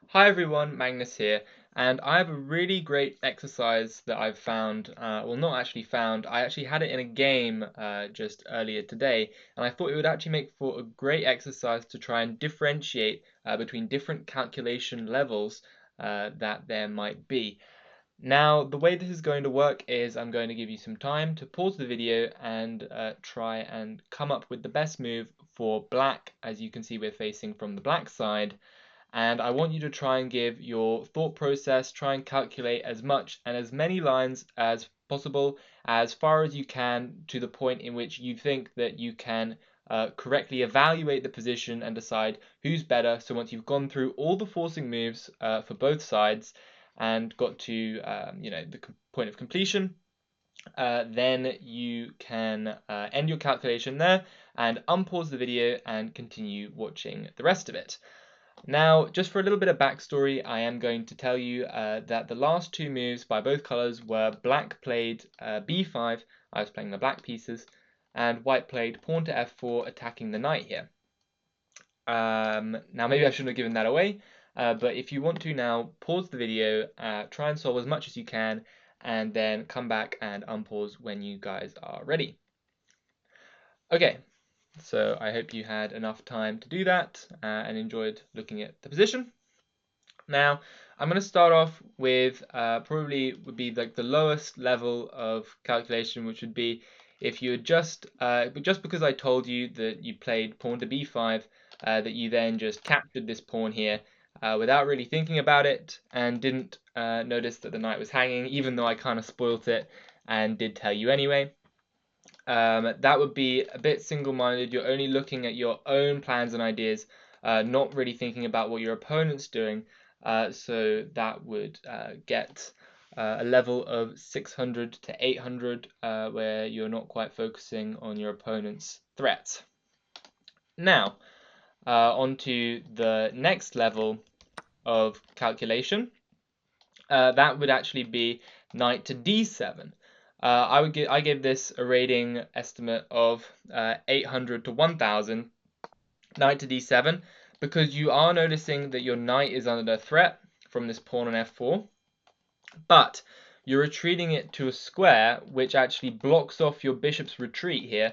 Hi everyone, Magnus here, and I have a really great exercise that I've found. Well, not actually found, I actually had it in a game just earlier today, and I thought it would actually make for a great exercise to try and differentiate between different calculation levels that there might be. Now, the way this is going to work is I'm going to give you some time to pause the video and try and come up with the best move for black, as you can see we're facing from the black side. And I want you to try and give your thought process, try and calculate as much and as many lines as possible, as far as you can, to the point in which you think that you can correctly evaluate the position and decide who's better. So once you've gone through all the forcing moves for both sides and got to the point of completion, then you can end your calculation there and unpause the video and continue watching the rest of it. Now, just for a little bit of backstory, I am going to tell you that the last two moves by both colors were black played b5, I was playing the black pieces, and white played pawn to f4, attacking the knight here. Now, maybe I shouldn't have given that away, but if you want to now, pause the video, try and solve as much as you can, and then come back and unpause when you guys are ready. Okay, so I hope you had enough time to do that and enjoyed looking at the position. Now, I'm going to start off with probably would be like the lowest level of calculation, which would be if you had just because I told you that you played pawn to b5, that you then just captured this pawn here without really thinking about it and didn't notice that the knight was hanging, even though I kind of spoilt it and did tell you anyway. That would be a bit single-minded. You're only looking at your own plans and ideas, not really thinking about what your opponent's doing. So that would get a level of 600 to 800, where you're not quite focusing on your opponent's threats. Now, on to the next level of calculation. That would actually be knight to d7. I gave this a rating estimate of 800 to 1000, knight to d7, because you are noticing that your knight is under threat from this pawn on f4, but you're retreating it to a square which actually blocks off your bishop's retreat here,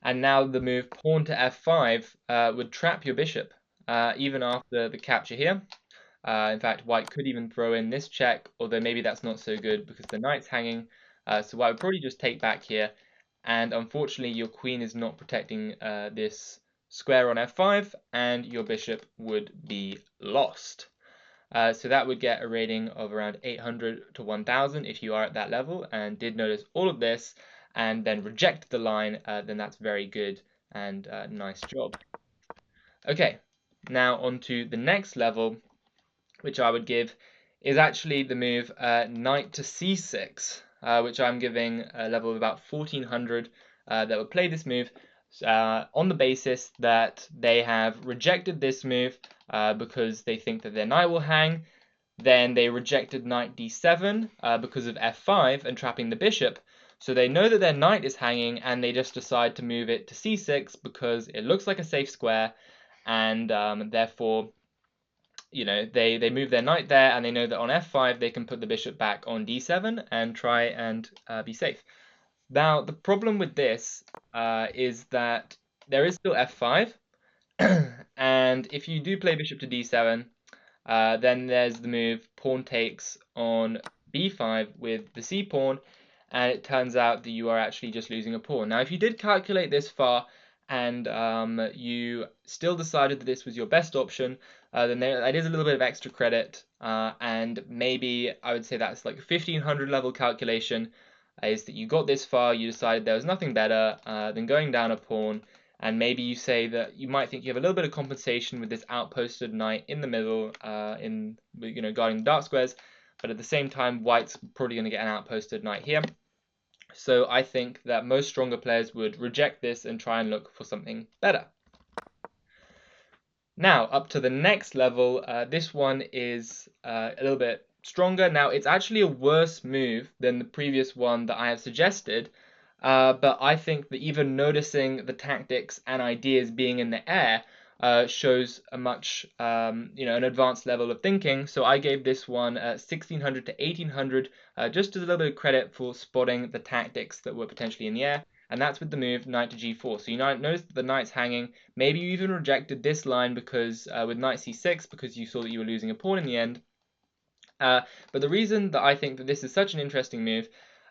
and now the move pawn to f5 would trap your bishop even after the capture here. In fact, white could even throw in this check, although maybe that's not so good because the knight's hanging. So white would probably just take back here. And unfortunately, your queen is not protecting this square on f5, and your bishop would be lost. So that would get a rating of around 800 to 1000 if you are at that level and did notice all of this and then reject the line, then that's very good and nice job. Okay, now on to the next level, which I would give, is actually the move knight to c6, which I'm giving a level of about 1400 that would play this move on the basis that they have rejected this move because they think that their knight will hang. Then they rejected knight d7 because of f5 and trapping the bishop. So they know that their knight is hanging and they just decide to move it to c6 because it looks like a safe square, and therefore they move their knight there, and they know that on f5 they can put the bishop back on d7 and try and be safe. Now, the problem with this is that there is still f5, and if you do play bishop to d7, then there's the move pawn takes on b5 with the c pawn, and it turns out that you are actually just losing a pawn. Now, if you did calculate this far and you still decided that this was your best option, then that is a little bit of extra credit, and maybe I would say that's like a 1500 level calculation, is that you got this far, you decided there was nothing better than going down a pawn, and maybe you say that you might think you have a little bit of compensation with this outposted knight in the middle, guarding the dark squares, but at the same time, white's probably going to get an outposted knight here. So I think that most stronger players would reject this and try and look for something better. Now, up to the next level, this one is a little bit stronger. Now, it's actually a worse move than the previous one that I have suggested, but I think that even noticing the tactics and ideas being in the air, shows a much, an advanced level of thinking. So I gave this one 1600 to 1800, just as a little bit of credit for spotting the tactics that were potentially in the air. And that's with the move knight to g4. So you notice that the knight's hanging. Maybe you even rejected this line because with knight c6 because you saw that you were losing a pawn in the end. But the reason that I think that this is such an interesting move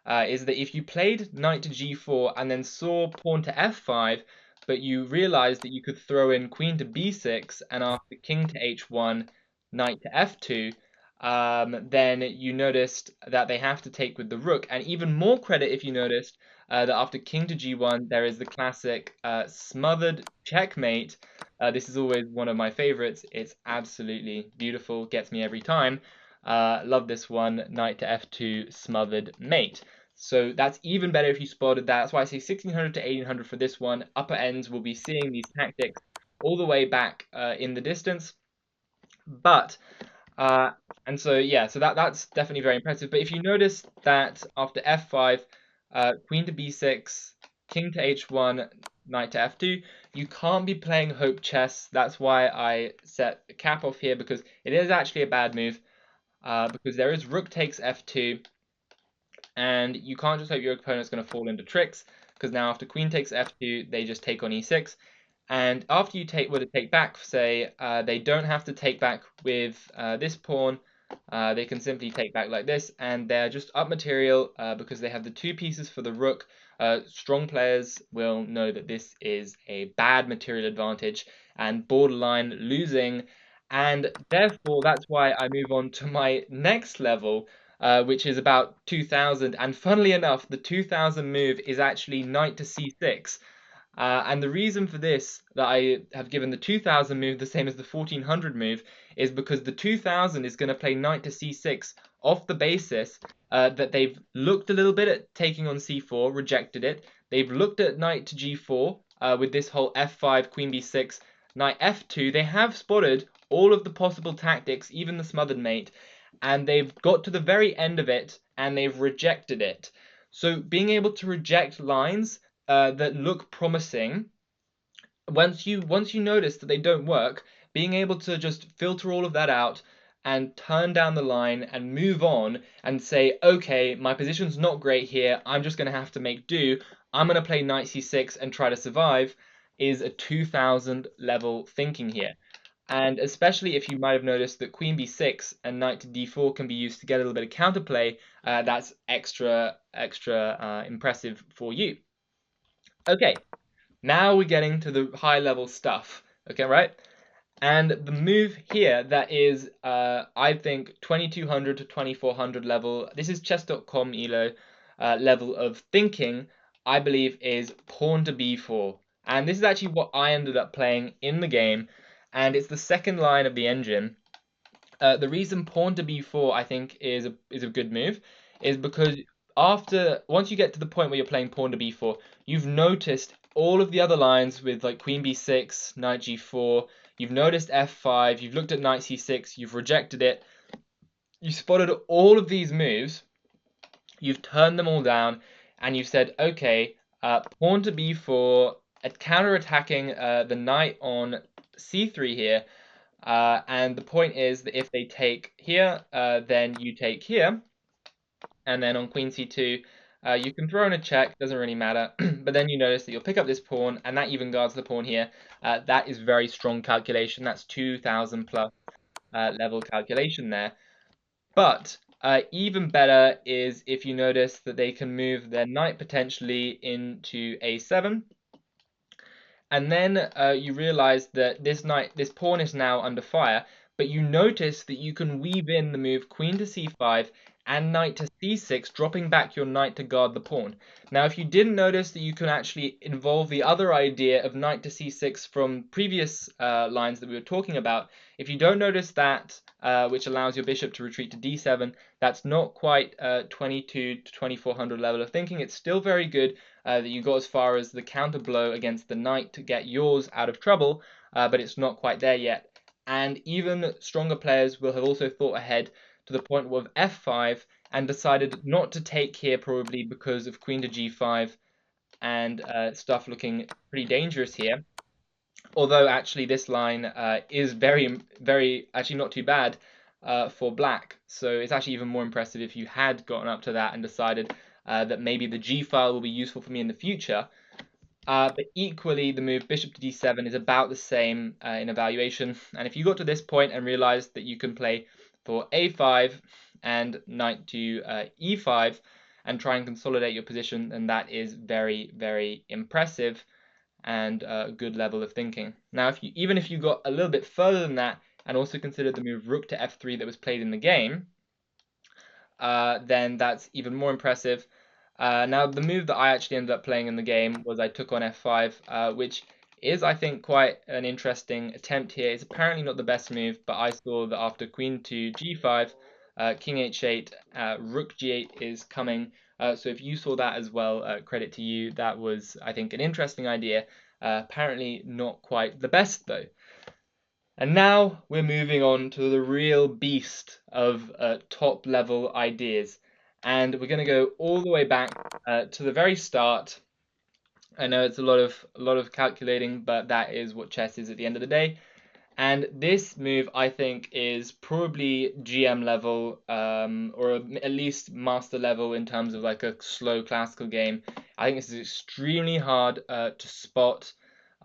is that if you played knight to g4 and then saw pawn to f5, but you realized that you could throw in queen to b6 and after king to h1, knight to f2, then you noticed that they have to take with the rook. And even more credit if you noticed that after king to g1, there is the classic smothered checkmate. This is always one of my favorites. It's absolutely beautiful, gets me every time. Love this one, knight to f2, smothered mate. So that's even better if you spotted that. That's why I say 1600 to 1800 for this one. Upper ends will be seeing these tactics all the way back in the distance. But, and so yeah, so that's definitely very impressive. But if you notice that after f5, queen to b6, king to h1, knight to f2, you can't be playing hope chess. That's why I set the cap off here, because it is actually a bad move. Because there is rook takes f2, and you can't just hope your opponent's going to fall into tricks, because now after queen takes f2, they just take on e6, and after you were to take back, say, they don't have to take back with this pawn, they can simply take back like this, and they're just up material because they have the two pieces for the rook. Strong players will know that this is a bad material advantage and borderline losing, and therefore that's why I move on to my next level, which is about 2000. And funnily enough, the 2000 move is actually knight to c6. And the reason for this, that I have given the 2000 move the same as the 1400 move, is because the 2000 is going to play knight to c6 off the basis that they've looked a little bit at taking on c4, rejected it. They've looked at knight to g4 with this whole f5, queen b6, knight f2. They have spotted all of the possible tactics, even the smothered mate, and they've got to the very end of it and they've rejected it. So being able to reject lines that look promising, once you notice that they don't work, being able to just filter all of that out and turn down the line and move on and say, okay, my position's not great here, I'm just going to have to make do, I'm going to play knight c6 and try to survive, is a 2000 level thinking here. And especially if you might have noticed that queen b6 and knight to d4 can be used to get a little bit of counterplay, that's extra impressive for you. Okay, now we're getting to the high level stuff. Okay, right? And the move here that is, I think, 2200 to 2400 level, this is chess.com ELO level of thinking, I believe is pawn to b4. And this is actually what I ended up playing in the game, and it's the second line of the engine. The reason pawn to b4 I think is a good move is because once you get to the point where you're playing pawn to b4, you've noticed all of the other lines with like queen b6, knight g4, you've noticed f5, you've looked at knight c6, you've rejected it, you spotted all of these moves, you've turned them all down, and you've said, okay, pawn to b4, counter-attacking the knight on c3 here. And the point is that if they take here, then you take here. And then on queen c2, you can throw in a check, doesn't really matter. But then you notice that you'll pick up this pawn, and that even guards the pawn here. That is very strong calculation. That's 2000 plus level calculation there. But even better is if you notice that they can move their knight potentially into a7. And then you realize that this pawn is now under fire, but you notice that you can weave in the move queen to c5 and knight to c6, dropping back your knight to guard the pawn. Now, if you didn't notice that you can actually involve the other idea of knight to c6 from previous lines that we were talking about, if you don't notice that, which allows your bishop to retreat to d7, that's not quite 22 to 2400 level of thinking. It's still very good that you got as far as the counter blow against the knight to get yours out of trouble, but it's not quite there yet. And even stronger players will have also thought ahead to the point of f5 and decided not to take here, probably because of queen to g5 and stuff looking pretty dangerous here. Although actually this line is very actually not too bad for black. So it's actually even more impressive if you had gotten up to that and decided that maybe the G file will be useful for me in the future. But equally, the move bishop to d7 is about the same in evaluation. And if you got to this point and realized that you can play for a5 and knight to e5 and try and consolidate your position, then that is very impressive and a good level of thinking. Now, even if you got a little bit further than that and also considered the move rook to f3 that was played in the game, then that's even more impressive. Now, the move that I actually ended up playing in the game was I took on f5, which is, I think, quite an interesting attempt here. It's apparently not the best move, but I saw that after queen to g5, king h8, rook g8 is coming. So if you saw that as well, credit to you. That was, I think, an interesting idea. Apparently not quite the best, though. And now we're moving on to the real beast of top level ideas. And we're going to go all the way back to the very start. I know it's a lot of calculating, but that is what chess is at the end of the day. And this move, I think, is probably GM level, or at least master level in terms of like a slow classical game. I think this is extremely hard to spot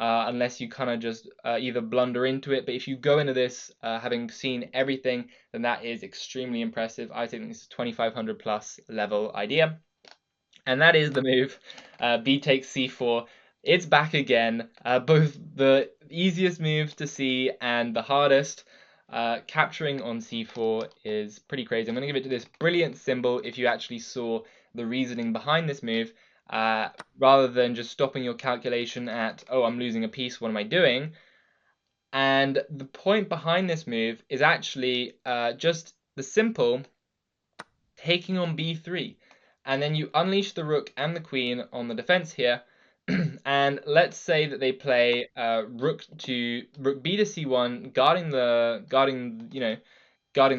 unless you kind of just either blunder into it. But if you go into this having seen everything, then that is extremely impressive. I think this is 2500 plus level idea. And that is the move, b takes c4. It's back again, both the easiest move to see and the hardest. Capturing on c4 is pretty crazy. I'm going to give it to this brilliant symbol if you actually saw the reasoning behind this move, rather than just stopping your calculation at, oh, I'm losing a piece, what am I doing? And the point behind this move is actually just the simple taking on b3. And then you unleash the rook and the queen on the defense here. And let's say that they play rook b to c1, guarding the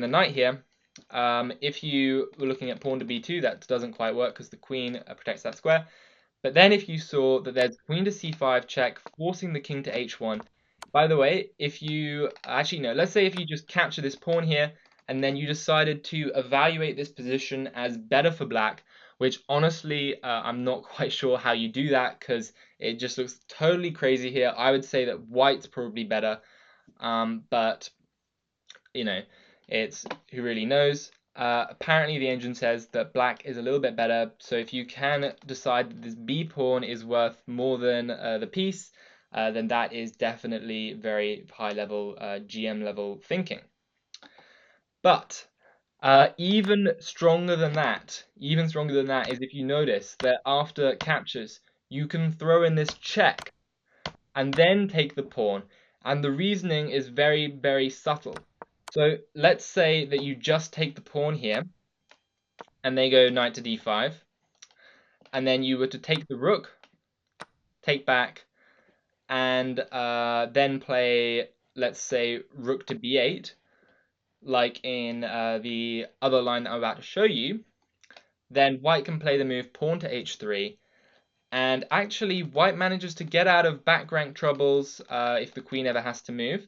knight here. If you were looking at pawn to b2, that doesn't quite work because the queen protects that square. But then if you saw that there's queen to c5 check, forcing the king to h1. By the way, if you actually no, let's say if you just capture this pawn here and then you decided to evaluate this position as better for black, which honestly I'm not quite sure how you do that because it just looks totally crazy here. I would say that white's probably better, but you know, it's who really knows. Apparently the engine says that black is a little bit better, so if you can decide that this b pawn is worth more than the piece, then that is definitely very high level GM level thinking. But even stronger than that is if you notice that after captures, you can throw in this check and then take the pawn. And the reasoning is very subtle. So let's say that you just take the pawn here, and they go knight to d5, and then you were to take the rook, take back, and then play, let's say, rook to b8, like in the other line that I'm about to show you, then white can play the move pawn to h3, and actually white manages to get out of back rank troubles if the queen ever has to move.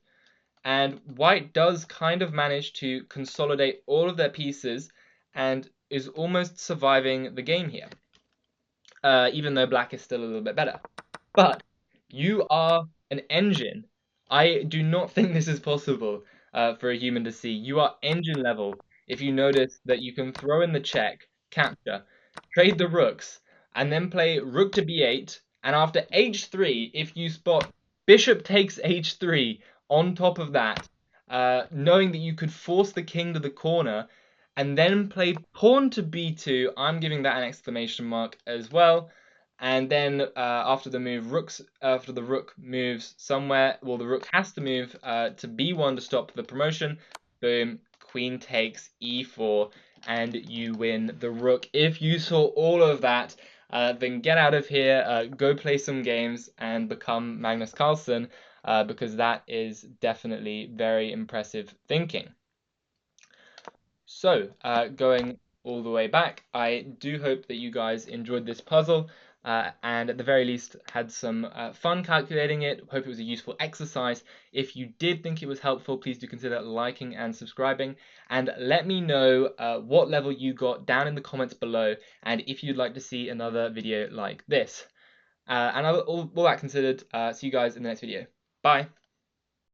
And white does kind of manage to consolidate all of their pieces and is almost surviving the game here, even though black is still a little bit better. But you are an engine. I do not think this is possible for a human to see. You are engine level if you notice that you can throw in the check, capture, trade the rooks, and then play rook to b8, and after h3, if you spot bishop takes h3 on top of that, knowing that you could force the king to the corner, and then play pawn to b2, I'm giving that an exclamation mark as well. And then after the rook moves somewhere, well, the rook has to move to b1 to stop the promotion. Boom, queen takes e4, and you win the rook. If you saw all of that, then get out of here, go play some games, and become Magnus Carlsen, because that is definitely very impressive thinking. So, going all the way back, I do hope that you guys enjoyed this puzzle. and at the very least had some fun calculating it. Hope it was a useful exercise. If you did think it was helpful, please do consider liking and subscribing, and let me know what level you got down in the comments below, and if you'd like to see another video like this. And all that considered, see you guys in the next video. Bye.